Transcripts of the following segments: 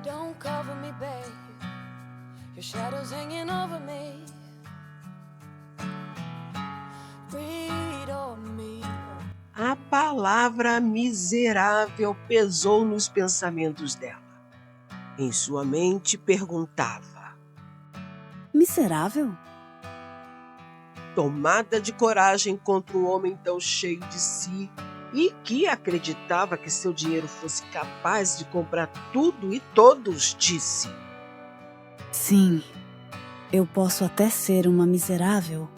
Don't cover me, babe. Your shadow's hanging over me. Breathe on me. A palavra miserável pesou nos pensamentos dela. Em sua mente perguntava: Miserável? tomada de coragem contra um homem tão cheio de si e que acreditava que seu dinheiro fosse capaz de comprar tudo e todos, disse: Sim, eu posso até ser uma miserável,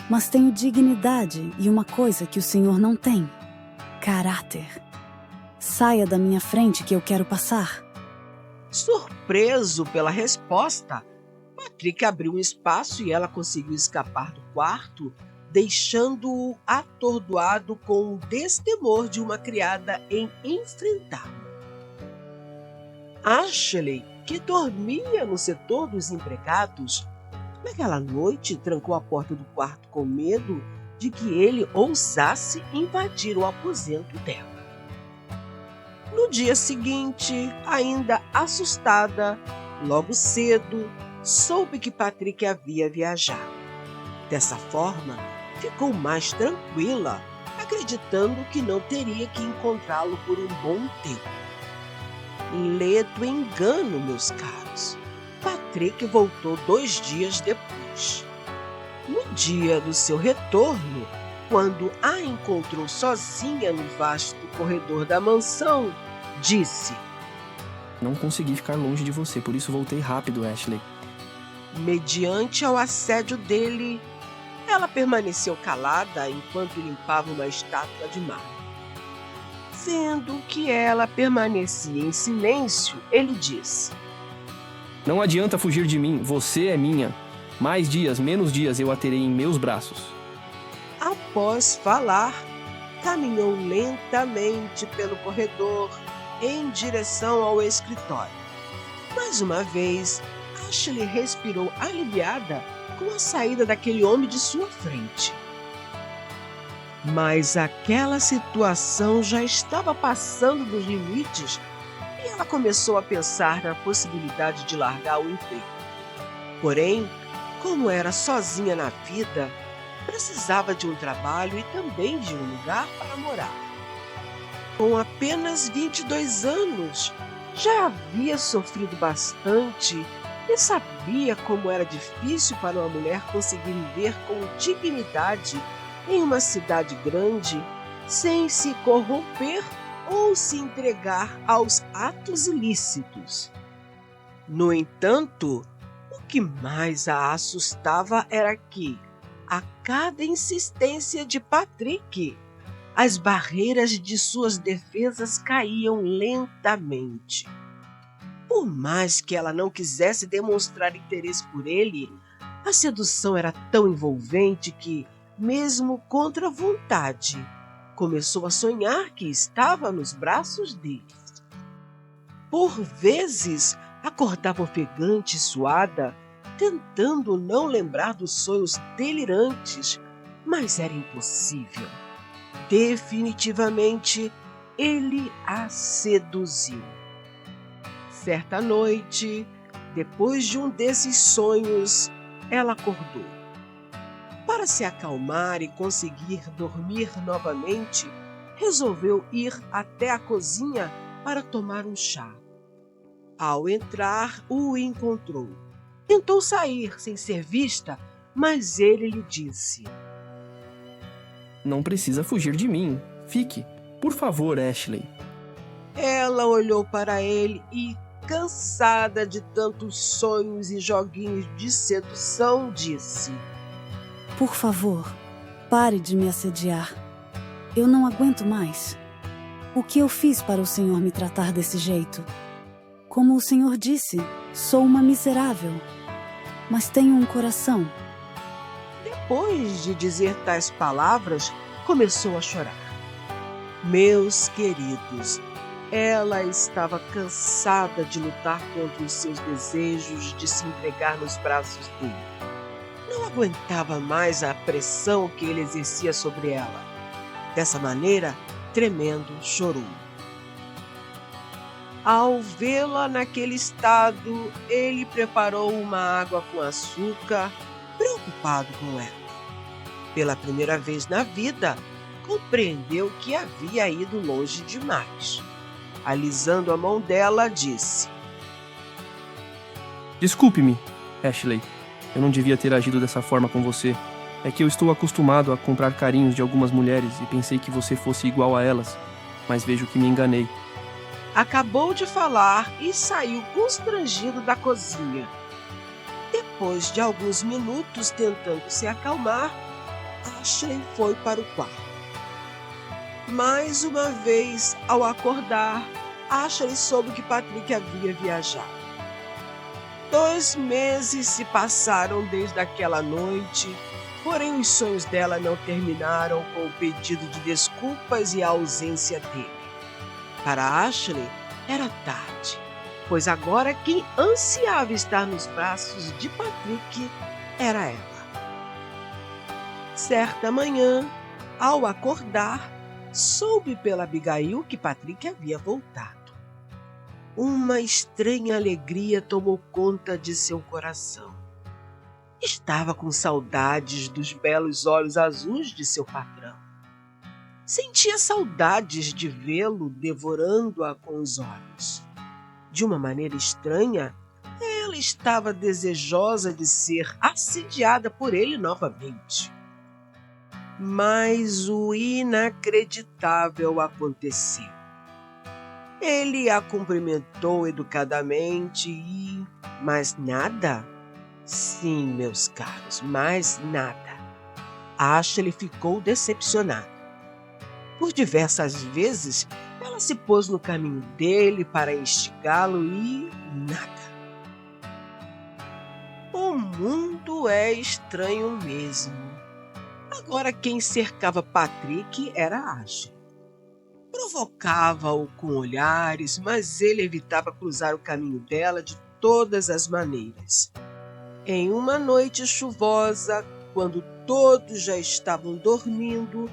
mas tenho dignidade e uma coisa que o senhor não tem: caráter. Saia da minha frente que eu quero passar. Surpreso pela resposta, Patrick abriu um espaço e ela conseguiu escapar do quarto, deixando-o atordoado com o destemor de uma criada em enfrentá-lo. Ashley, que dormia no setor dos empregados, naquela noite trancou a porta do quarto com medo de que ele ousasse invadir o aposento dela. No dia seguinte, ainda assustada, logo cedo, soube que Patrick havia viajado. Dessa forma, ficou mais tranquila, acreditando que não teria que encontrá-lo por um bom tempo. Ledo engano, meus caros. Patrick voltou 2 dias depois. No dia do seu retorno, quando a encontrou sozinha no vasto corredor da mansão, disse: Não consegui ficar longe de você, por isso voltei rápido, Ashley. Mediante ao assédio dele, ela permaneceu calada enquanto limpava uma estátua de mármore. Vendo que ela permanecia em silêncio, ele disse: Não adianta fugir de mim, você é minha. Mais dias, menos dias eu a terei em meus braços. Após falar, caminhou lentamente pelo corredor em direção ao escritório. Mais uma vez, Ashley respirou aliviada com a saída daquele homem de sua frente. Mas aquela situação já estava passando dos limites e ela começou a pensar na possibilidade de largar o emprego. Porém, como era sozinha na vida, precisava de um trabalho e também de um lugar para morar. Com apenas 22 anos, já havia sofrido bastante e sabia como era difícil para uma mulher conseguir viver com dignidade em uma cidade grande, sem se corromper ou se entregar aos atos ilícitos. No entanto, o que mais a assustava era que, a cada insistência de Patrick, as barreiras de suas defesas caíam lentamente. Por mais que ela não quisesse demonstrar interesse por ele, a sedução era tão envolvente que, mesmo contra a vontade, começou a sonhar que estava nos braços dele. Por vezes, acordava ofegante e suada, tentando não lembrar dos sonhos delirantes, mas era impossível. Definitivamente, ele a seduziu. Certa noite, depois de um desses sonhos, ela acordou. Para se acalmar e conseguir dormir novamente, resolveu ir até a cozinha para tomar um chá. Ao entrar, o encontrou. Tentou sair sem ser vista, mas ele lhe disse: Não precisa fugir de mim. Fique. Por favor, Ashley. Ela olhou para ele e, cansada de tantos sonhos e joguinhos de sedução, disse: Por favor, pare de me assediar. Eu não aguento mais. O que eu fiz para o senhor me tratar desse jeito? Como o senhor disse, sou uma miserável, mas tenho um coração. Depois de dizer tais palavras, começou a chorar. Meus queridos, ela estava cansada de lutar contra os seus desejos de se entregar nos braços dele. Não aguentava mais a pressão que ele exercia sobre ela. Dessa maneira, tremendo, chorou. Ao vê-la naquele estado, ele preparou uma água com açúcar, preocupado com ela. Pela primeira vez na vida, compreendeu que havia ido longe demais. Alisando a mão dela, disse: Desculpe-me, Ashley. Eu não devia ter agido dessa forma com você. É que eu estou acostumado a comprar carinhos de algumas mulheres e pensei que você fosse igual a elas, mas vejo que me enganei. Acabou de falar e saiu constrangido da cozinha. Depois de alguns minutos tentando se acalmar, Ashley foi para o quarto. Mais uma vez, ao acordar, Ashley soube que Patrick havia viajado. 2 meses se passaram desde aquela noite, porém os sonhos dela não terminaram com o pedido de desculpas e a ausência dele. Para Ashley, era tarde, pois agora quem ansiava estar nos braços de Patrick era ela. Certa manhã, ao acordar, soube pela Abigail que Patrick havia voltado. Uma estranha alegria tomou conta de seu coração. Estava com saudades dos belos olhos azuis de seu patrão. Sentia saudades de vê-lo devorando-a com os olhos. De uma maneira estranha, ela estava desejosa de ser assediada por ele novamente. Mas o inacreditável aconteceu. Ele a cumprimentou educadamente e... mais nada? Sim, meus caros, mais nada. Ashley ficou decepcionada. Por diversas vezes, ela se pôs no caminho dele para instigá-lo e nada. O mundo é estranho mesmo. Agora quem cercava Patrick era Ashley. Provocava-o com olhares, mas ele evitava cruzar o caminho dela de todas as maneiras. Em uma noite chuvosa, quando todos já estavam dormindo,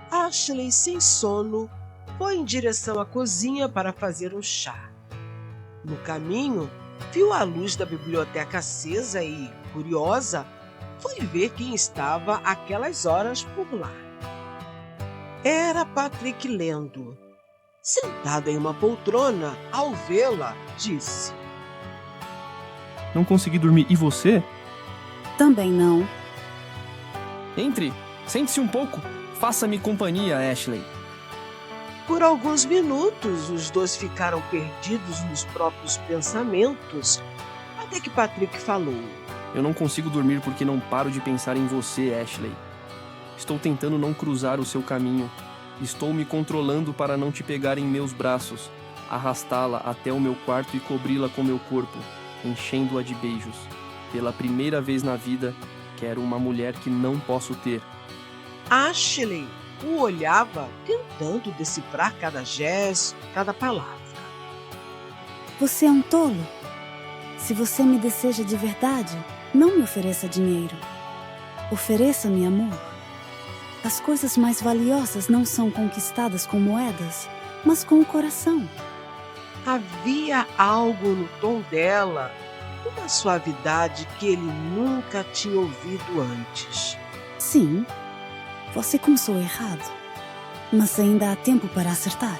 Ashley, sem sono, foi em direção à cozinha para fazer um chá. No caminho, viu a luz da biblioteca acesa e, curiosa, foi ver quem estava àquelas horas por lá. Era Patrick lendo. Sentado em uma poltrona, ao vê-la, disse: Não consegui dormir. E você? Também não. Entre. Sente-se um pouco. Faça-me companhia, Ashley. Por alguns minutos, os dois ficaram perdidos nos próprios pensamentos, até que Patrick falou: Eu não consigo dormir porque não paro de pensar em você, Ashley. Estou tentando não cruzar o seu caminho. Estou me controlando para não te pegar em meus braços, arrastá-la até o meu quarto e cobri-la com meu corpo, enchendo-a de beijos. Pela primeira vez na vida, quero uma mulher que não posso ter. Ashley o olhava, tentando decifrar cada gesto, cada palavra. Você é um tolo. Se você me deseja de verdade, não me ofereça dinheiro. Ofereça-me amor. As coisas mais valiosas não são conquistadas com moedas, mas com o coração. Havia algo no tom dela, uma suavidade que ele nunca tinha ouvido antes. Sim, você começou errado, mas ainda há tempo para acertar.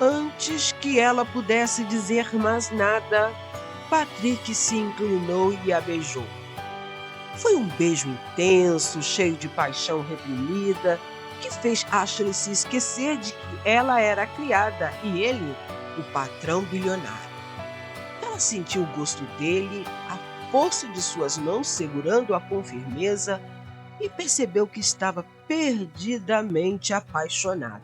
Antes que ela pudesse dizer mais nada, Patrick se inclinou e a beijou. Foi um beijo intenso, cheio de paixão reprimida, que fez Ashley se esquecer de que ela era a criada e ele, o patrão bilionário. Ela sentiu o gosto dele, a força de suas mãos segurando-a com firmeza e percebeu que estava perdidamente apaixonada.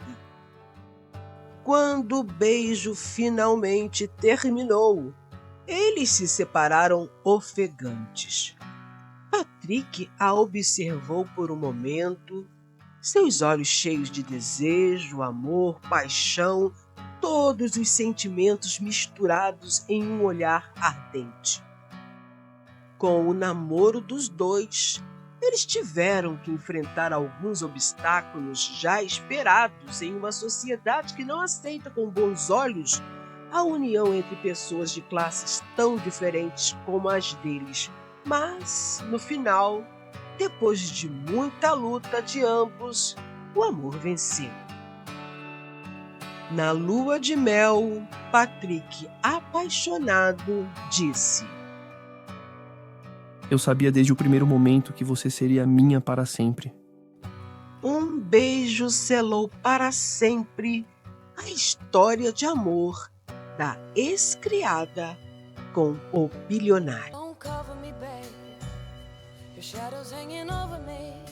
Quando o beijo finalmente terminou, eles se separaram ofegantes. Patrick a observou por um momento, seus olhos cheios de desejo, amor, paixão, todos os sentimentos misturados em um olhar ardente. Com o namoro dos dois, eles tiveram que enfrentar alguns obstáculos já esperados em uma sociedade que não aceita com bons olhos a união entre pessoas de classes tão diferentes como as deles. Mas, no final, depois de muita luta de ambos, o amor venceu. Na lua de mel, Patrick, apaixonado, disse: Eu sabia desde o primeiro momento que você seria minha para sempre. Um beijo selou para sempre a história de amor da ex-criada com o bilionário. Don't cover me, baby. Your shadow's hanging over me.